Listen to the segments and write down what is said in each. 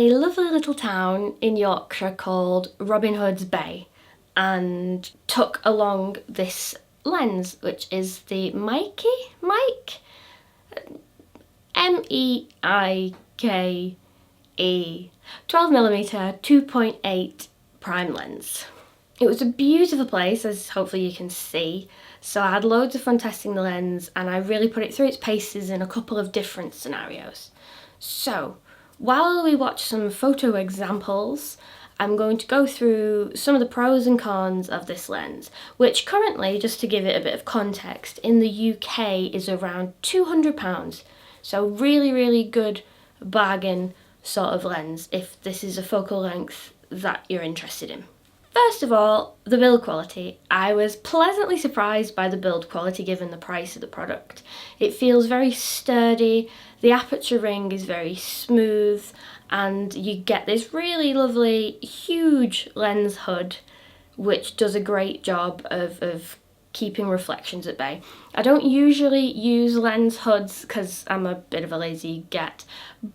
a lovely little town in Yorkshire called Robin Hood's Bay and took along this lens, which is the Meike Meike 12mm 2.8 prime lens. It was a beautiful place, as hopefully you can see, so I had loads of fun testing the lens and I really put it through its paces in a couple of different scenarios. So while we watch some photo examples, I'm going to go through some of the pros and cons of this lens, which currently, just to give it a bit of context, in the UK is around £200. So really good bargain sort of lens if this is a focal length that you're interested in. First of all, the build quality. I was pleasantly surprised by the build quality given the price of the product. It feels very sturdy, the aperture ring is very smooth, and you get this really lovely huge lens hood which does a great job of keeping reflections at bay. I don't usually use lens hoods because I'm a bit of a lazy git,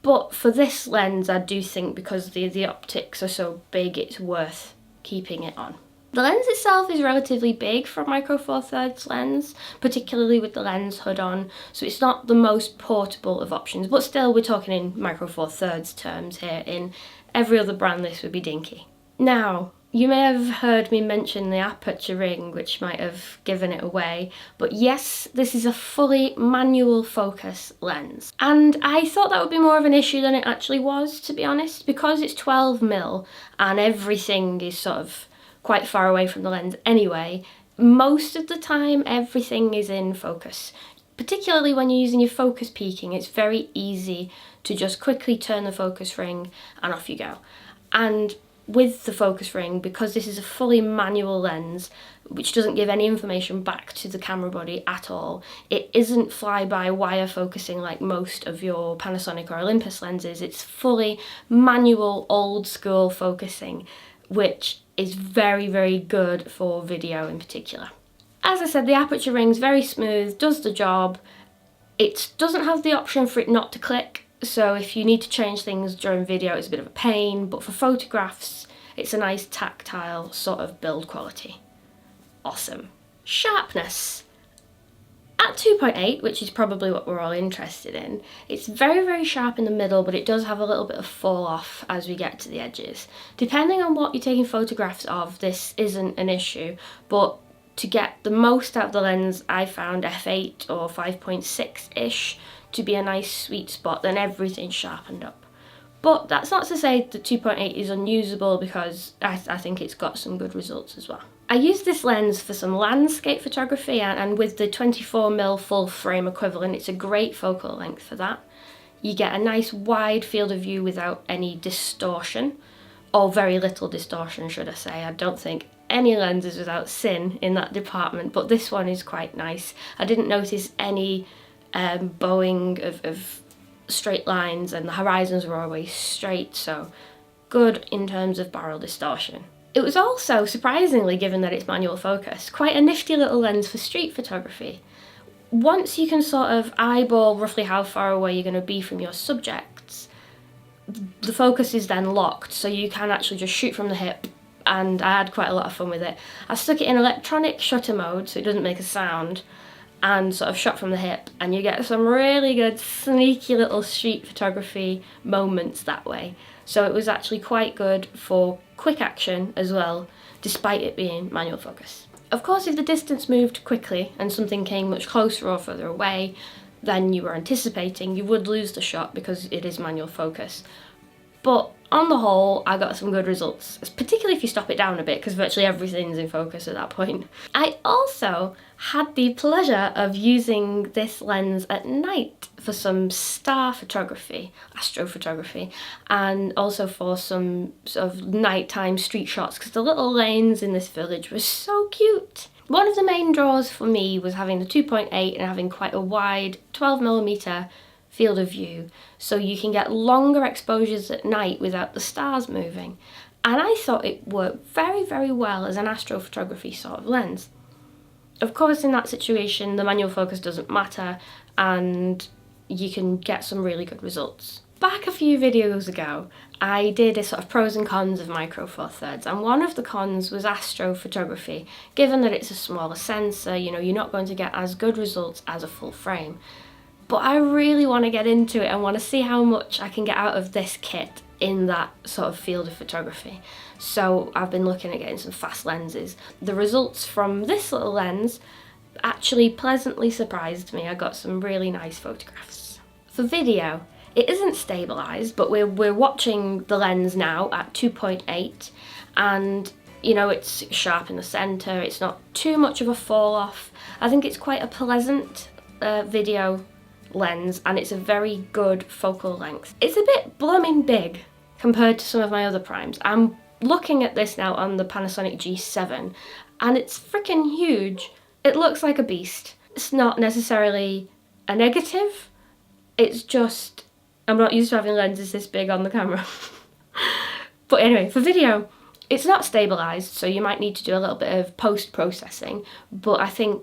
but for this lens I do think because the optics are so big it's worth keeping it on. The lens itself is relatively big for a Micro Four Thirds lens, particularly with the lens hood on, so it's not the most portable of options, but still we're talking in Micro Four Thirds terms here. In every other brand this would be dinky. Now, you may have heard me mention the aperture ring, which might have given it away, but yes, this is a fully manual focus lens. And I thought that would be more of an issue than it actually was, to be honest, because it's 12mm and everything is sort of quite far away from the lens anyway. Most of the time, everything is in focus. Particularly when you're using your focus peaking, it's very easy to just quickly turn the focus ring and off you go. And with the focus ring, because this is a fully manual lens which doesn't give any information back to the camera body at all, it isn't fly-by-wire focusing like most of your Panasonic or Olympus lenses. It's fully manual, old-school focusing, which is very good for video in particular. As I said, the aperture ring's very smooth, does the job. It doesn't have the option for it not to click, so if you need to change things during video it's a bit of a pain, but for photographs it's a nice tactile sort of build quality. Awesome. Sharpness. At 2.8, which is probably what we're all interested in, it's very sharp in the middle, but it does have a little bit of fall off as we get to the edges. Depending on what you're taking photographs of, this isn't an issue, but to get the most out of the lens, I found f8 or 5.6-ish to be a nice sweet spot, then everything's sharpened up. But that's not to say that 2.8 is unusable, because I think it's got some good results as well. I used this lens for some landscape photography, and with the 24mm full frame equivalent, it's a great focal length for that. You get a nice wide field of view without any distortion, or very little distortion should I say. I don't think any lens is without sin in that department, but this one is quite nice. I didn't notice any bowing of straight lines, and the horizons were always straight, so good in terms of barrel distortion. It was also, surprisingly, given that it's manual focus, quite a nifty little lens for street photography. Once you can sort of eyeball roughly how far away you're going to be from your subjects, the focus is then locked, so you can actually just shoot from the hip, and I had quite a lot of fun with it. I stuck it in electronic shutter mode so it doesn't make a sound, and sort of shot from the hip, and you get some really good sneaky little street photography moments that way. So it was actually quite good for quick action as well, despite it being manual focus. Of course, if the distance moved quickly and something came much closer or further away than you were anticipating, you would lose the shot because it is manual focus. But on the whole, I got some good results, particularly if you stop it down a bit, because virtually everything's in focus at that point. I also had the pleasure of using this lens at night for some star photography, astrophotography, and also for some sort of nighttime street shots, because the little lanes in this village were so cute. One of the main draws for me was having the 2.8 and having quite a wide 12mm field of view, so you can get longer exposures at night without the stars moving. And I thought it worked very well as an astrophotography sort of lens. Of course, in that situation, the manual focus doesn't matter, and you can get some really good results. Back a few videos ago, I did a sort of pros and cons of Micro Four Thirds, and one of the cons was astrophotography. Given that it's a smaller sensor, you know, you're not going to get as good results as a full frame. But I really want to get into it and want to see how much I can get out of this kit in that sort of field of photography. So I've been looking at getting some fast lenses. The results from this little lens actually pleasantly surprised me. I got some really nice photographs. For video, it isn't stabilised, but we're watching the lens now at 2.8, and you know, it's sharp in the centre, it's not too much of a fall off. I think it's quite a pleasant video lens, and it's a very good focal length. It's a bit blooming big compared to some of my other primes. I'm looking at this now on the Panasonic G7 and it's freaking huge. It looks like a beast. It's not necessarily a negative, it's just I'm not used to having lenses this big on the camera. But anyway, for video, it's not stabilised, so you might need to do a little bit of post-processing, but I think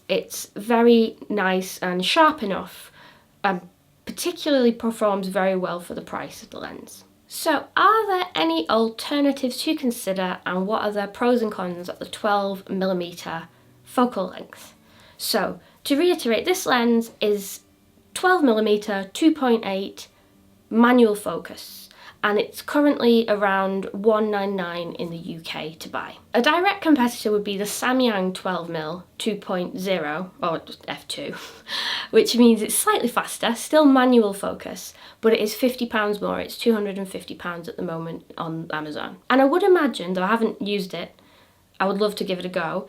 it's very nice and sharp enough, and particularly performs very well for the price of the lens. So are there any alternatives to consider, and what are the pros and cons of the 12mm focal length? So to reiterate, this lens is 12mm 2.8 manual focus, and it's currently around $199 in the UK to buy. A direct competitor would be the Samyang 12mm 2.0, or f2, which means it's slightly faster, still manual focus, but it is £50 more. It's £250 at the moment on Amazon. And I would imagine, though I haven't used it, I would love to give it a go.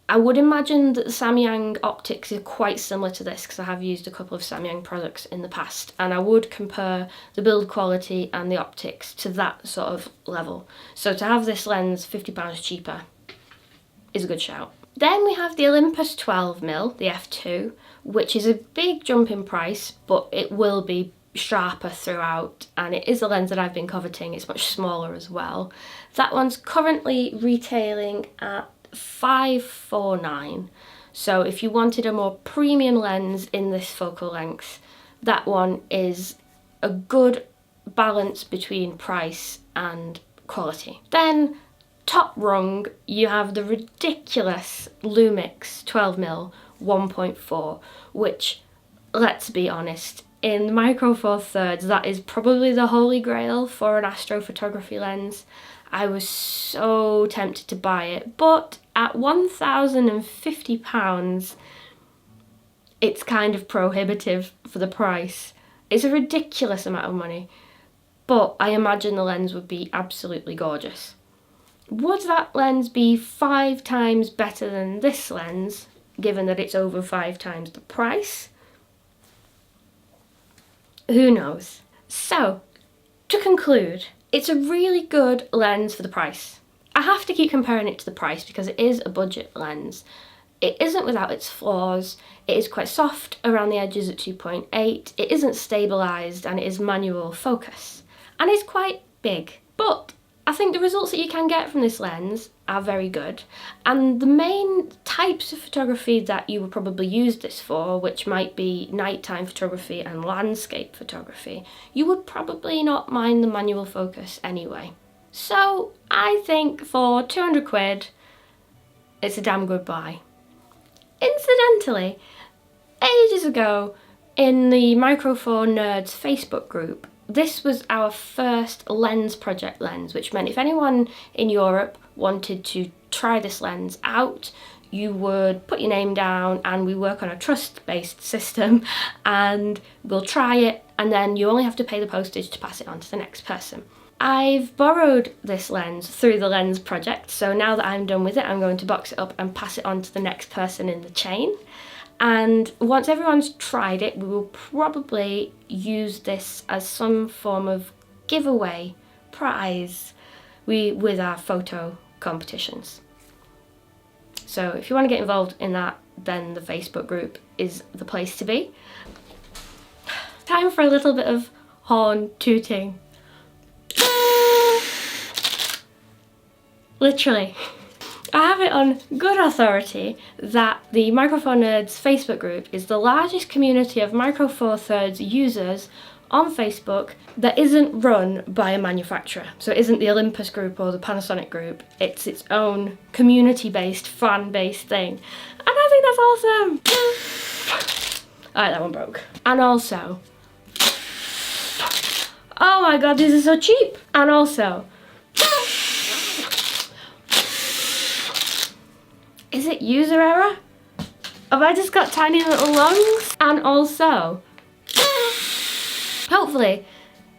I would imagine that the Samyang optics are quite similar to this, because I have used a couple of Samyang products in the past, and I would compare the build quality and the optics to that sort of level. So to have this lens £50 cheaper is a good shout. Then we have the Olympus 12mm, the f2, which is a big jump in price, but it will be sharper throughout, and it is a lens that I've been coveting. It's much smaller as well. That one's currently retailing at $549. So if you wanted a more premium lens in this focal length, that one is a good balance between price and quality. Then top rung, you have the ridiculous Lumix 12mm 1.4, which, let's be honest, in Micro Four Thirds, that is probably the holy grail for an astrophotography lens. I was so tempted to buy it, but at £1,050, it's kind of prohibitive for the price. It's a ridiculous amount of money, but I imagine the lens would be absolutely gorgeous. Would that lens be 5 times better than this lens, given that it's over 5 times the price? Who knows? So, to conclude, it's a really good lens for the price. I have to keep comparing it to the price because it is a budget lens. It isn't without its flaws. It is quite soft around the edges at 2.8. It isn't stabilised, and it is manual focus. And it's quite big. But I think the results that you can get from this lens are very good. And the main types of photography that you would probably use this for, which might be nighttime photography and landscape photography, you would probably not mind the manual focus anyway. So I think for 200 quid, it's a damn good buy. Incidentally, ages ago in the Micro Four Nerds Facebook group, this was our first lens project lens, which meant if anyone in Europe wanted to try this lens out, you would put your name down and we work on a trust-based system, and we'll try it, and then you only have to pay the postage to pass it on to the next person. I've borrowed this lens through the lens project, so now that I'm done with it, I'm going to box it up and pass it on to the next person in the chain. And once everyone's tried it, we will probably use this as some form of giveaway prize with our photo competitions. So if you want to get involved in that, then the Facebook group is the place to be. Time for a little bit of horn tooting. Literally. I have it on good authority that the Micro Four Nerds Facebook group is the largest community of Micro Four Thirds users on Facebook that isn't run by a manufacturer. So it isn't the Olympus group or the Panasonic group. It's its own community-based, fan-based thing. And I think that's awesome. Alright, that one broke. And also, oh my god, these are so cheap. And also, is it user error? Have I just got tiny little lungs? And also, hopefully,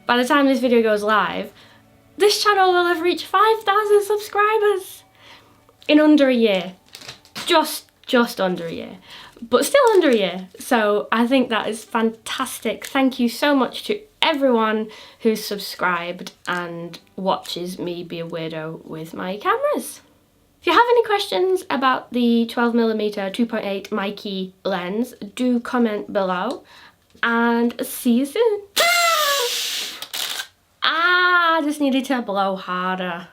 by the time this video goes live, this channel will have reached 5,000 subscribers in under a year. Just under a year, but still under a year. So I think that is fantastic. Thank you so much to everyone who's subscribed and watches me be a weirdo with my cameras. If you have any questions about the 12mm 2.8 Meike lens, do comment below, and see you soon. I just needed to blow harder.